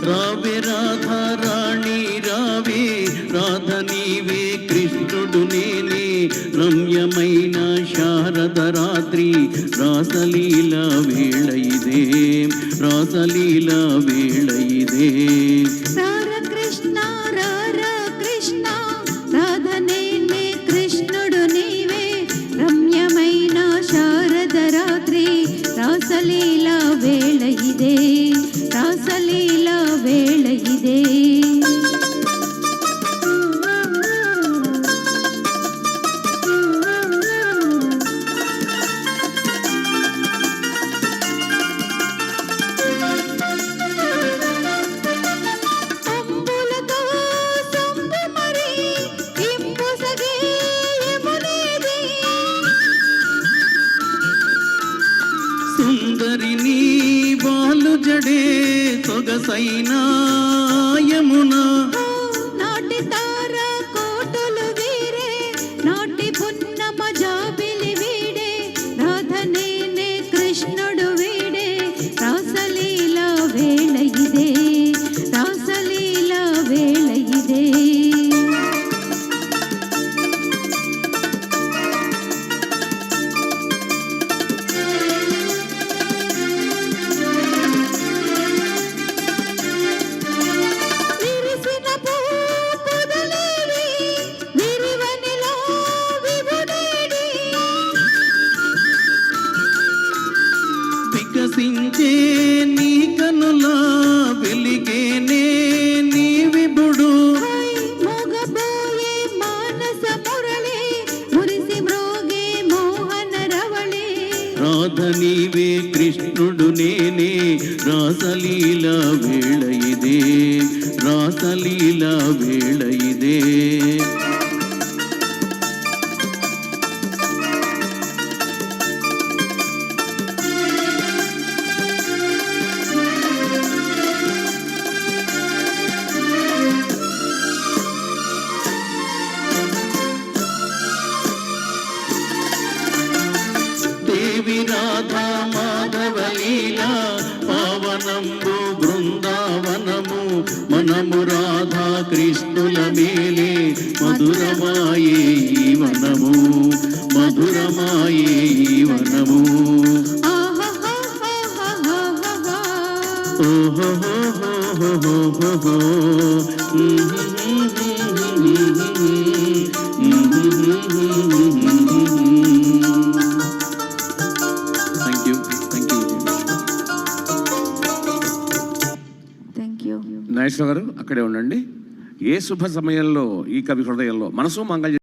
రావే రాధా రాణి రావే, రాధ నీవే కృష్ణుడు నేనే, రమ్యమైన శారద రాత్రి రాసలీల వేళ ఇదే, రాసలీల వేళ ఇదే. కృష్ణ కృష్ణ రాధ నేనే కృష్ణుడు నీవే, రమ్యమైన శారద రాత్రి రాసలీల వేళ ఇదే, రాసలీల వేళ ఇదే. సుందరిని బాలు జడే సొగసైనా యమునా, నాటి తార కోటలు వీరే, నాటి పున్నమ జాబిలి వీడే, రాధ నేనే కృష్ణుడు వీడే, రాసలీల వేళ ఇదే, రాసలీల వేళ ఇదే. వికసించే నీ కనుల వెలిగేనే నీ విభుడు, మోగబోయే మానస మురళి మురిసి మ్రోగే మోహన రవళి, రాధ నీవే కృష్ణుడు నేనే, రాసలీల వేళ ఇదే, రాసలీల వేళ ఇదే. దేవి రాధా మాధవ లీల పావనంబు బృందావనము, మనము రాధా కృష్ణుల మేలే, మధురమాయే ఈ వనము, మధురమాయే ఈ వనము. నాగేశ్వర గారు అక్కడే ఉండండి. ఏ శుభ సమయంలో ఈ కవి హృదయంలో మనసు మంగళ